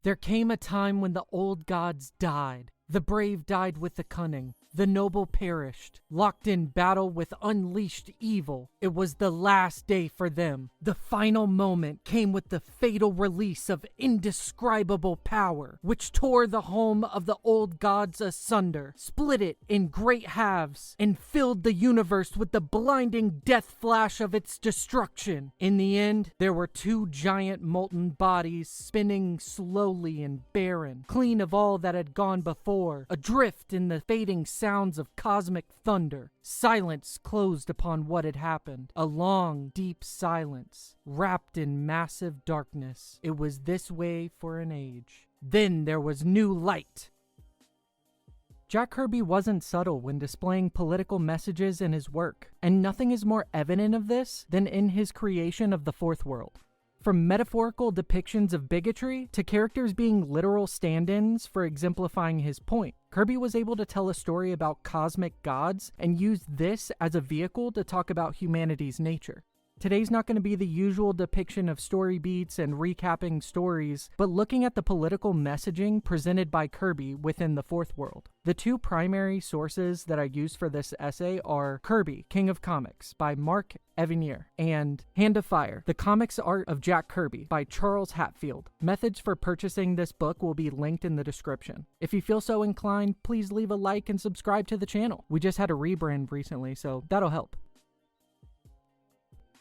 There came a time when the old gods died. The brave died with the cunning. The noble perished, locked in battle with unleashed evil. It was the last day for them. The final moment came with the fatal release of indescribable power, which tore the home of the old gods asunder, split it in great halves, and filled the universe with the blinding death flash of its destruction. In the end, there were two giant molten bodies spinning slowly and barren, clean of all that had gone before, adrift in the fading sounds of cosmic thunder. Silence closed upon what had happened. A long, deep silence, wrapped in massive darkness. It was this way for an age. Then there was new light. Jack Kirby wasn't subtle when displaying political messages in his work, and nothing is more evident of this than in his creation of the Fourth World. From metaphorical depictions of bigotry to characters being literal stand-ins for exemplifying his point, Kirby was able to tell a story about cosmic gods and use this as a vehicle to talk about humanity's nature. Today's not going to be the usual depiction of story beats and recapping stories, but looking at the political messaging presented by Kirby within the Fourth World. The two primary sources that I used for this essay are Kirby, King of Comics by Mark Evanier, and Hand of Fire, The Comics Art of Jack Kirby by Charles Hatfield. Methods for purchasing this book will be linked in the description. If you feel so inclined, please leave a like and subscribe to the channel. We just had a rebrand recently, so that'll help.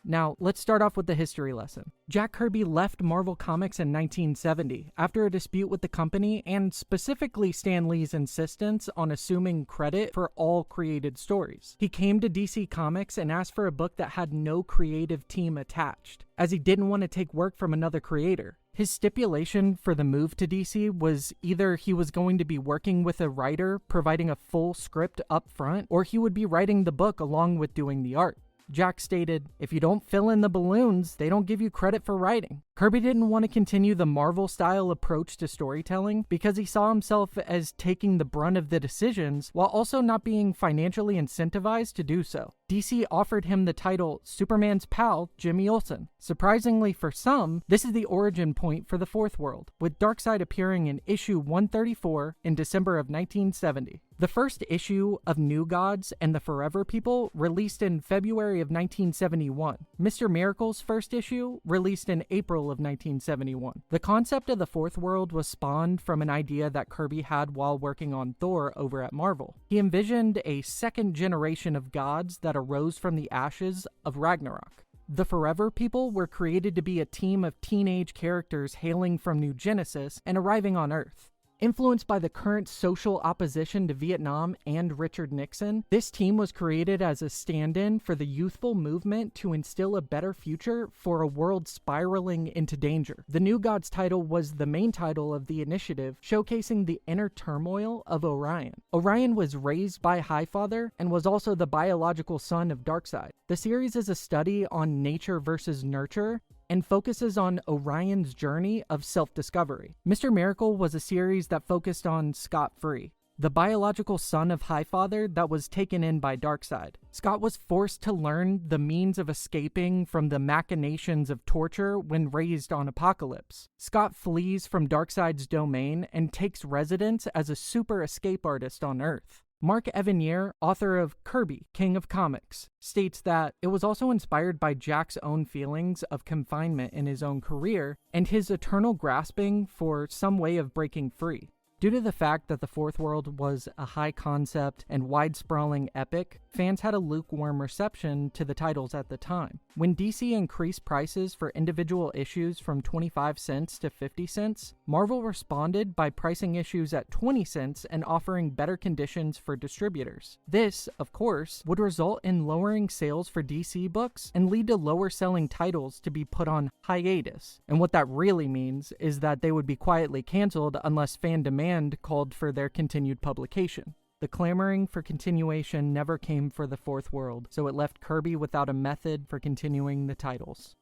Now, let's start off with the history lesson. Jack Kirby left Marvel Comics in 1970 after a dispute with the company and specifically Stan Lee's insistence on assuming credit for all created stories. He came to DC Comics and asked for a book that had no creative team attached, as he didn't want to take work from another creator. His stipulation for the move to DC was either he was going to be working with a writer providing a full script up front, or he would be writing the book along with doing the art. Jack stated, "If you don't fill in the balloons, they don't give you credit for writing." Kirby didn't want to continue the Marvel-style approach to storytelling because he saw himself as taking the brunt of the decisions while also not being financially incentivized to do so. DC offered him the title Superman's pal, Jimmy Olsen. Surprisingly for some, this is the origin point for the Fourth World, with Darkseid appearing in issue 134 in December of 1970. The first issue of New Gods and the Forever People released in February of 1971. Mr. Miracle's first issue released in April of 1971. The concept of the Fourth World was spawned from an idea that Kirby had while working on Thor over at Marvel. He envisioned a second generation of gods that arose from the ashes of Ragnarok. The Forever People were created to be a team of teenage characters hailing from New Genesis and arriving on Earth. Influenced by the current social opposition to Vietnam and Richard Nixon, this team was created as a stand-in for the youthful movement to instill a better future for a world spiraling into danger. The New Gods title was the main title of the initiative, showcasing the inner turmoil of Orion. Orion was raised by Highfather and was also the biological son of Darkseid. The series is a study on nature versus nurture, and focuses on Orion's journey of self-discovery. Mr. Miracle was a series that focused on Scott Free, the biological son of Highfather that was taken in by Darkseid. Scott was forced to learn the means of escaping from the machinations of torture when raised on Apokolips. Scott flees from Darkseid's domain and takes residence as a super escape artist on Earth. Mark Evanier, author of Kirby, King of Comics, states that it was also inspired by Jack's own feelings of confinement in his own career and his eternal grasping for some way of breaking free. Due to the fact that the Fourth World was a high-concept and wide-sprawling epic, fans had a lukewarm reception to the titles at the time. When DC increased prices for individual issues from 25 cents to 50 cents, Marvel responded by pricing issues at 20 cents and offering better conditions for distributors. This, of course, would result in lowering sales for DC books and lead to lower-selling titles to be put on hiatus. And what that really means is that they would be quietly canceled unless fan demand called for their continued publication. The clamoring for continuation never came for the Fourth World, so it left Kirby without a method for continuing the titles.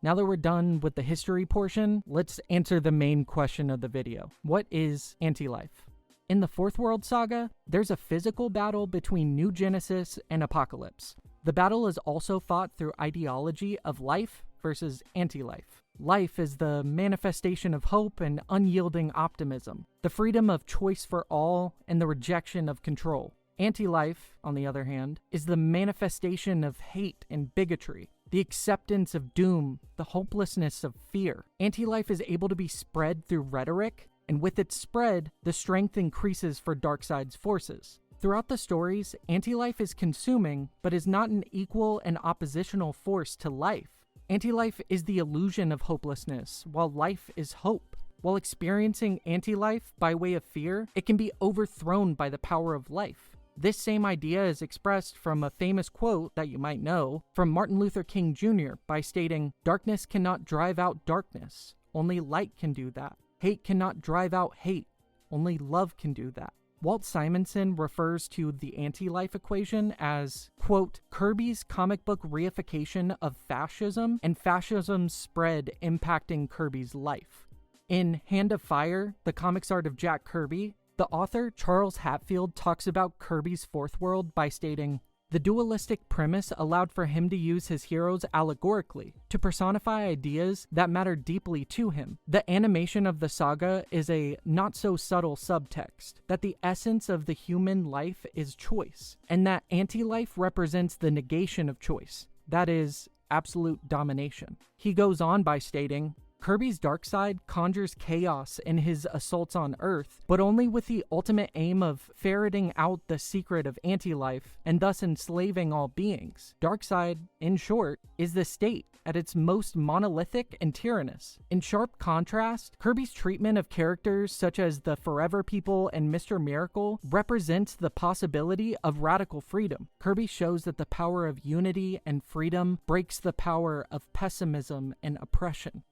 Now that we're done with the history portion, let's answer the main question of the video. What is anti-life? In the Fourth World saga, there's a physical battle between New Genesis and Apokolips. The battle is also fought through ideology of life versus anti-life. Life is the manifestation of hope and unyielding optimism, the freedom of choice for all and the rejection of control. Anti-life, on the other hand, is the manifestation of hate and bigotry, the acceptance of doom, the hopelessness of fear. Anti-life is able to be spread through rhetoric, and with its spread, the strength increases for Darkseid's forces. Throughout the stories, anti-life is consuming, but is not an equal and oppositional force to life. Anti-life is the illusion of hopelessness, while life is hope. While experiencing anti-life by way of fear, it can be overthrown by the power of life. This same idea is expressed from a famous quote that you might know from Martin Luther King Jr. by stating, "Darkness cannot drive out darkness. Only light can do that. Hate cannot drive out hate. Only love can do that." Walt Simonson refers to the anti-life equation as, quote, Kirby's comic book reification of fascism and fascism's spread impacting Kirby's life. In Hand of Fire, the comics art of Jack Kirby, the author Charles Hatfield talks about Kirby's Fourth World by stating, "The dualistic premise allowed for him to use his heroes allegorically, to personify ideas that matter deeply to him. The animation of the saga is a not-so-subtle subtext, that the essence of the human life is choice, and that anti-life represents the negation of choice, that is, absolute domination." He goes on by stating, Kirby's Darkseid conjures chaos in his assaults on Earth, but only with the ultimate aim of ferreting out the secret of anti-life and thus enslaving all beings. Darkseid, in short, is the state at its most monolithic and tyrannous. In sharp contrast, Kirby's treatment of characters such as the Forever People and Mr. Miracle represents the possibility of radical freedom. Kirby shows that the power of unity and freedom breaks the power of pessimism and oppression.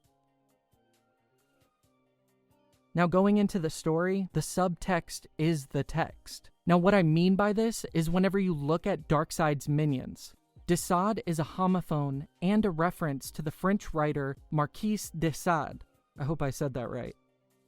Now going into the story, the subtext is the text. Now what I mean by this is whenever you look at Darkseid's minions, de Sade is a homophone and a reference to the French writer Marquis de Sade. I hope I said that right.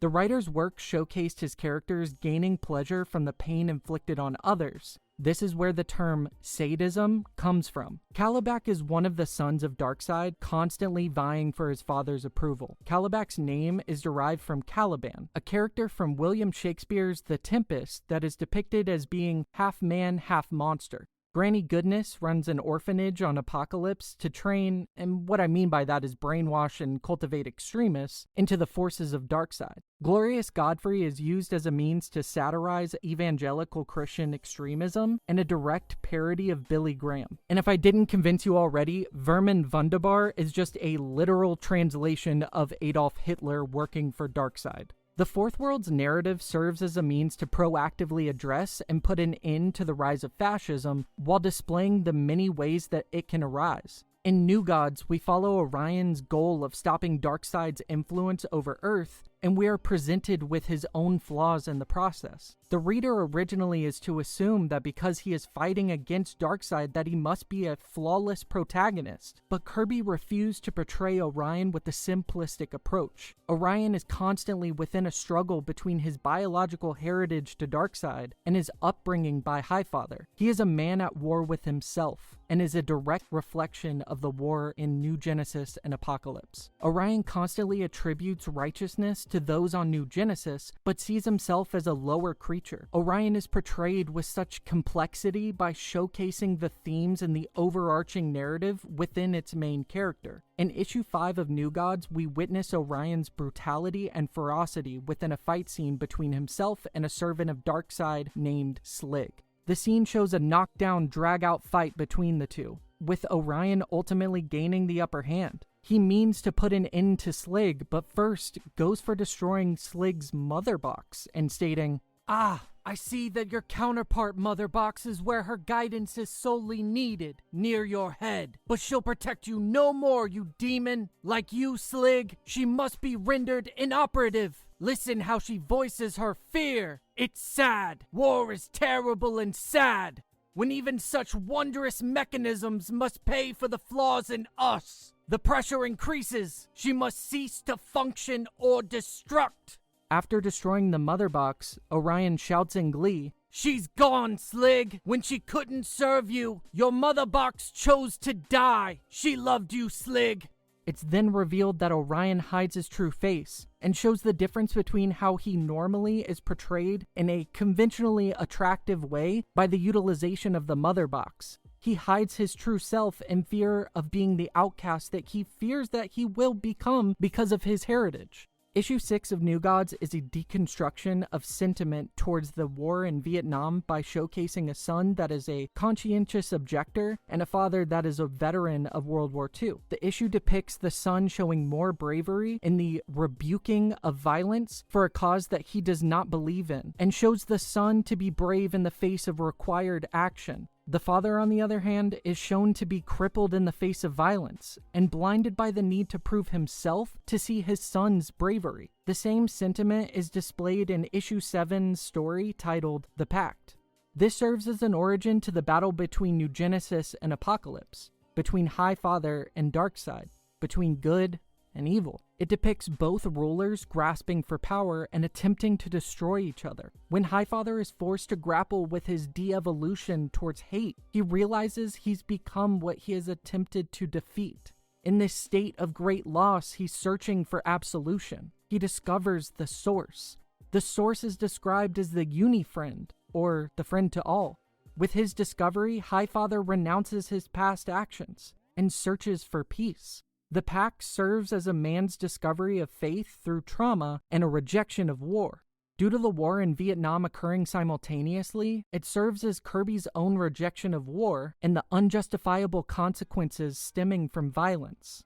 The writer's work showcased his characters gaining pleasure from the pain inflicted on others. This is where the term sadism comes from. Caliban is one of the sons of Darkseid, constantly vying for his father's approval. Caliban's name is derived from Caliban, a character from William Shakespeare's The Tempest that is depicted as being half man, half monster. Granny Goodness runs an orphanage on Apocalypse to train, and what I mean by that is brainwash and cultivate extremists, into the forces of Darkseid. Glorious Godfrey is used as a means to satirize evangelical Christian extremism and a direct parody of Billy Graham. And if I didn't convince you already, Vermin Wunderbar is just a literal translation of Adolf Hitler working for Darkseid. The Fourth World's narrative serves as a means to proactively address and put an end to the rise of fascism while displaying the many ways that it can arise. In New Gods, we follow Orion's goal of stopping Darkseid's influence over Earth, and we are presented with his own flaws in the process. The reader originally is to assume that because he is fighting against Darkseid that he must be a flawless protagonist, but Kirby refused to portray Orion with the simplistic approach. Orion is constantly within a struggle between his biological heritage to Darkseid and his upbringing by Highfather. He is a man at war with himself, and is a direct reflection of the war in New Genesis and Apocalypse. Orion constantly attributes righteousness to those on New Genesis, but sees himself as a lower creature. Orion is portrayed with such complexity by showcasing the themes and the overarching narrative within its main character. In issue 5 of New Gods, we witness Orion's brutality and ferocity within a fight scene between himself and a servant of Darkseid named Slig. The scene shows a knockdown, drag-out fight between the two, with Orion ultimately gaining the upper hand. He means to put an end to Slig, but first goes for destroying Slig's mother box and stating, "Ah, I see that your counterpart mother box is where her guidance is solely needed, near your head. But she'll protect you no more, you demon. Like you, Slig, she must be rendered inoperative. Listen how she voices her fear. It's sad. War is terrible and sad. When even such wondrous mechanisms must pay for the flaws in us. The pressure increases. She must cease to function or destruct." After destroying the mother box, Orion shouts in glee, "She's gone, Slig! When she couldn't serve you, your mother box chose to die! She loved you, Slig! It's then revealed that Orion hides his true face and shows the difference between how he normally is portrayed in a conventionally attractive way by the utilization of the mother box. He hides his true self in fear of being the outcast that he fears that he will become because of his heritage. Issue 6 of New Gods is a deconstruction of sentiment towards the war in Vietnam by showcasing a son that is a conscientious objector and a father that is a veteran of World War II. The issue depicts the son showing more bravery in the rebuking of violence for a cause that he does not believe in, and shows the son to be brave in the face of required action. The father, on the other hand, is shown to be crippled in the face of violence and blinded by the need to prove himself to see his son's bravery. The same sentiment is displayed in Issue 7's story titled The Pact. This serves as an origin to the battle between New Genesis and Apocalypse, between High Father and Darkseid, between good and evil. It depicts both rulers grasping for power and attempting to destroy each other. When Highfather is forced to grapple with his de-evolution towards hate, he realizes he's become what he has attempted to defeat. In this state of great loss, he's searching for absolution. He discovers the source. The source is described as the uni-friend, or the friend to all. With his discovery, Highfather renounces his past actions and searches for peace. The pact serves as a man's discovery of faith through trauma and a rejection of war. Due to the war in Vietnam occurring simultaneously, it serves as Kirby's own rejection of war and the unjustifiable consequences stemming from violence.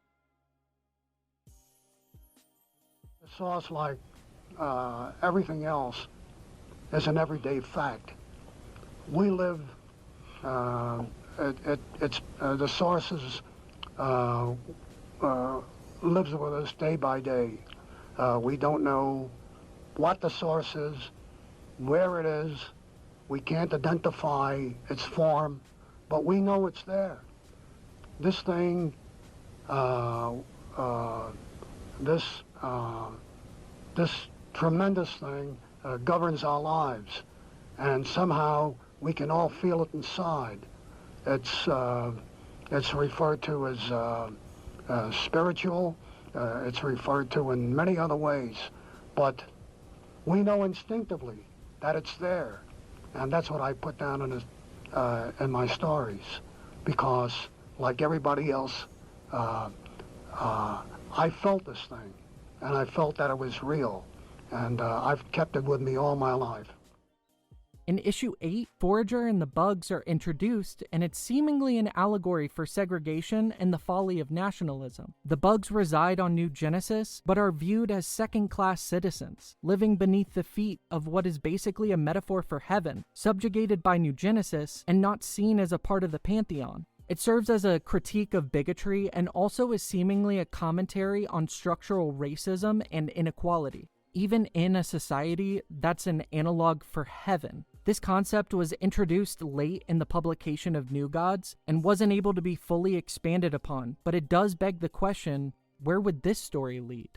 The source, like everything else, is an everyday fact. We live, the sources lives with us day by day. We don't know what the source is, where it is. We can't identify its form, but we know it's there. This thing, this tremendous thing governs our lives, and somehow we can all feel it inside. It's referred to as spiritual, it's referred to in many other ways, but we know instinctively that it's there, and that's what I put down in my stories, because like everybody else, I felt this thing, and I felt that it was real, and I've kept it with me all my life. In Issue 8, Forager and the Bugs are introduced, and it's seemingly an allegory for segregation and the folly of nationalism. The Bugs reside on New Genesis, but are viewed as second-class citizens, living beneath the feet of what is basically a metaphor for heaven, subjugated by New Genesis, and not seen as a part of the pantheon. It serves as a critique of bigotry and also is seemingly a commentary on structural racism and inequality, even in a society that's an analog for heaven. This concept was introduced late in the publication of New Gods and wasn't able to be fully expanded upon, but it does beg the question, where would this story lead?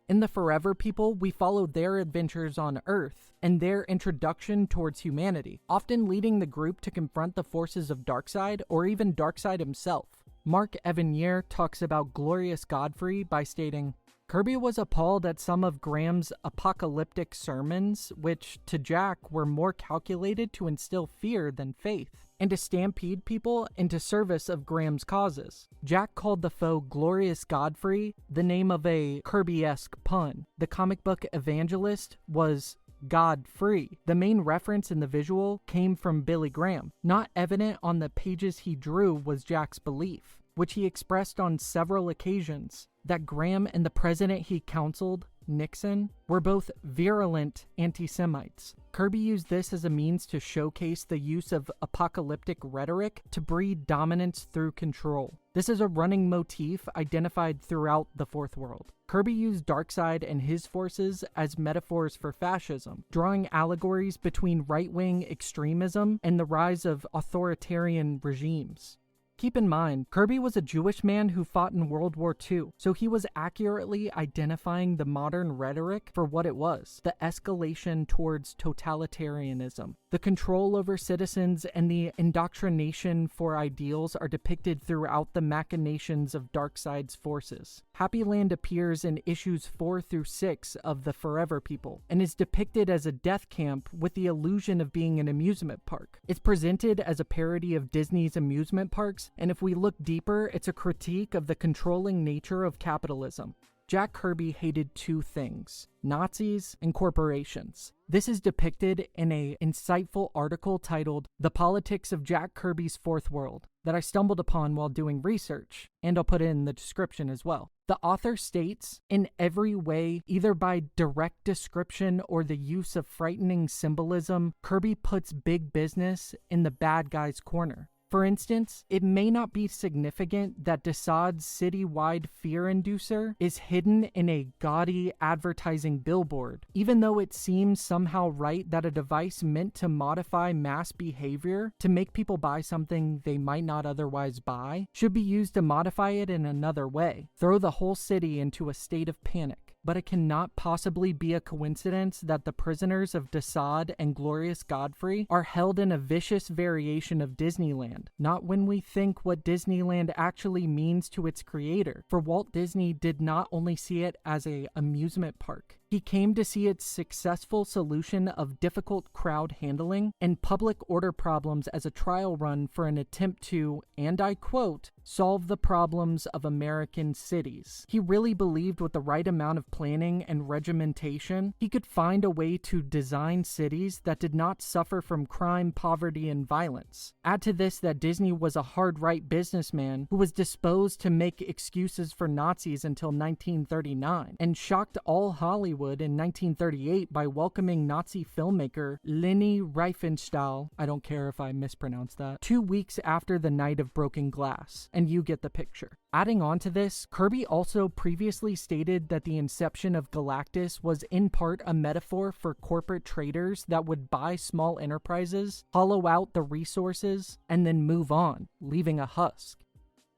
In the Forever People, we follow their adventures on Earth and their introduction towards humanity, often leading the group to confront the forces of Darkseid or even Darkseid himself. Mark Evanier talks about Glorious Godfrey by stating, Kirby was appalled at some of Graham's apocalyptic sermons, which, to Jack, were more calculated to instill fear than faith, and to stampede people into service of Graham's causes. Jack called the foe Glorious Godfrey, the name of a Kirby-esque pun. The comic book evangelist was God-free. The main reference in the visual came from Billy Graham. Not evident on the pages he drew was Jack's belief, which he expressed on several occasions, that Graham and the president he counseled, Nixon, were both virulent anti-Semites. Kirby used this as a means to showcase the use of apocalyptic rhetoric to breed dominance through control. This is a running motif identified throughout the Fourth World. Kirby used Darkseid and his forces as metaphors for fascism, drawing allegories between right-wing extremism and the rise of authoritarian regimes. Keep in mind, Kirby was a Jewish man who fought in World War II, so he was accurately identifying the modern rhetoric for what it was, the escalation towards totalitarianism. The control over citizens and the indoctrination for ideals are depicted throughout the machinations of Darkseid's forces. Happy Land appears in issues 4 through 6 of The Forever People, and is depicted as a death camp with the illusion of being an amusement park. It's presented as a parody of Disney's amusement parks, and if we look deeper, it's a critique of the controlling nature of capitalism. Jack Kirby hated two things: Nazis and corporations. This is depicted in an insightful article titled "The Politics of Jack Kirby's Fourth World" that I stumbled upon while doing research, and I'll put it in the description as well. The author states, in every way, either by direct description or the use of frightening symbolism, Kirby puts big business in the bad guy's corner. For instance, it may not be significant that Darkseid's city-wide fear inducer is hidden in a gaudy advertising billboard, even though it seems somehow right that a device meant to modify mass behavior to make people buy something they might not otherwise buy should be used to modify it in another way, throw the whole city into a state of panic. But it cannot possibly be a coincidence that the prisoners of Darkseid and Glorious Godfrey are held in a vicious variation of Disneyland, not when we think what Disneyland actually means to its creator. For Walt Disney did not only see it as an amusement park, he came to see its successful solution of difficult crowd handling and public order problems as a trial run for an attempt to, and I quote, solve the problems of American cities. He really believed with the right amount of planning and regimentation, he could find a way to design cities that did not suffer from crime, poverty, and violence. Add to this that Disney was a hard-right businessman who was disposed to make excuses for Nazis until 1939, and shocked all Hollywood in 1938 by welcoming Nazi filmmaker Leni Riefenstahl, I don't care if I mispronounce that, 2 weeks after the Night of Broken Glass, and you get the picture. Adding on to this, Kirby also previously stated that the inception of Galactus was in part a metaphor for corporate traders that would buy small enterprises, hollow out the resources, and then move on, leaving a husk.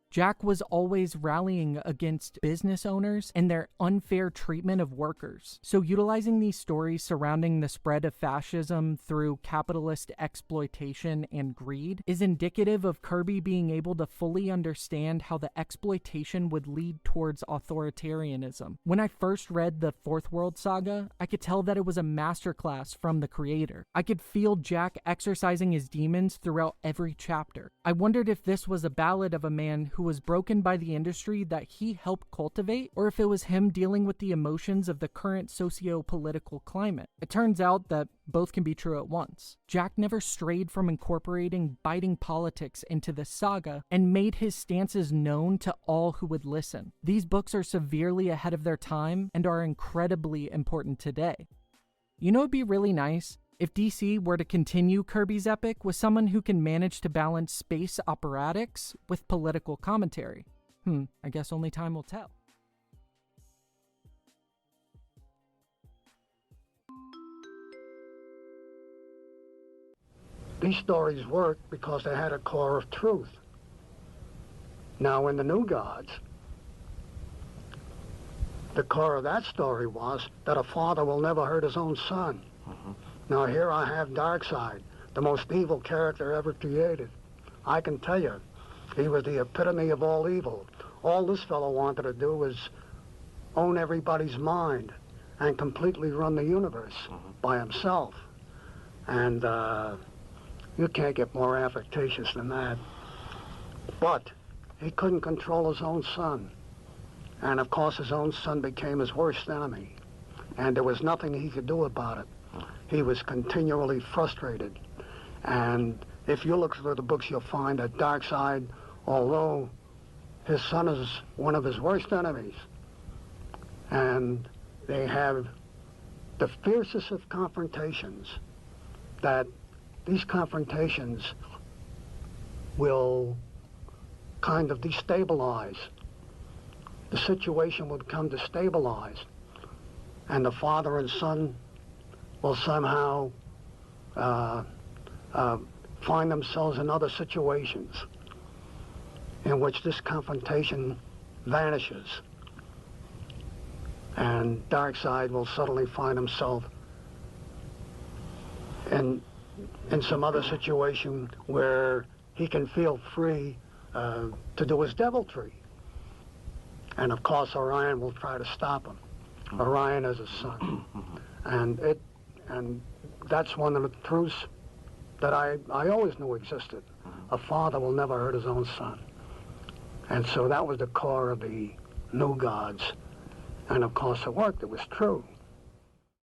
Jack was always rallying against business owners and their unfair treatment of workers. So utilizing these stories surrounding the spread of fascism through capitalist exploitation and greed is indicative of Kirby being able to fully understand how the exploitation would lead towards authoritarianism. When I first read the Fourth World saga, I could tell that it was a masterclass from the creator. I could feel Jack exercising his demons throughout every chapter. I wondered if this was a ballad of a man who was broken by the industry that he helped cultivate, or if it was him dealing with the emotions of the current socio-political climate. It turns out that both can be true at once. Jack never strayed from incorporating biting politics into the saga and made his stances known to all who would listen. These books are severely ahead of their time and are incredibly important today. You know, it'd be really nice if DC were to continue Kirby's epic with someone who can manage to balance space operatics with political commentary. I guess only time will tell. These stories worked because they had a core of truth. Now, in the New Gods, the core of that story was that a father will never hurt his own son. Now here I have Darkseid, the most evil character ever created. I can tell you, he was the epitome of all evil. All this fellow wanted to do was own everybody's mind and completely run the universe by himself. And you can't get more affectatious than that. But he couldn't control his own son. And of course his own son became his worst enemy. And there was nothing he could do about it. He was continually frustrated. And if you look through the books, you'll find that Darkseid, although his son is one of his worst enemies, and they have the fiercest of confrontations, that these confrontations will kind of destabilize. The situation would come to stabilize, and the father and son will somehow find themselves in other situations. in which this confrontation vanishes. And Darkseid will suddenly find himself in some other situation where he can feel free to do his deviltry. And of course, Orion will try to stop him. Orion is his son. And that's one of the truths that I always knew existed. A father will never hurt his own son. And so that was the core of the New Gods. And of course it worked, it was true.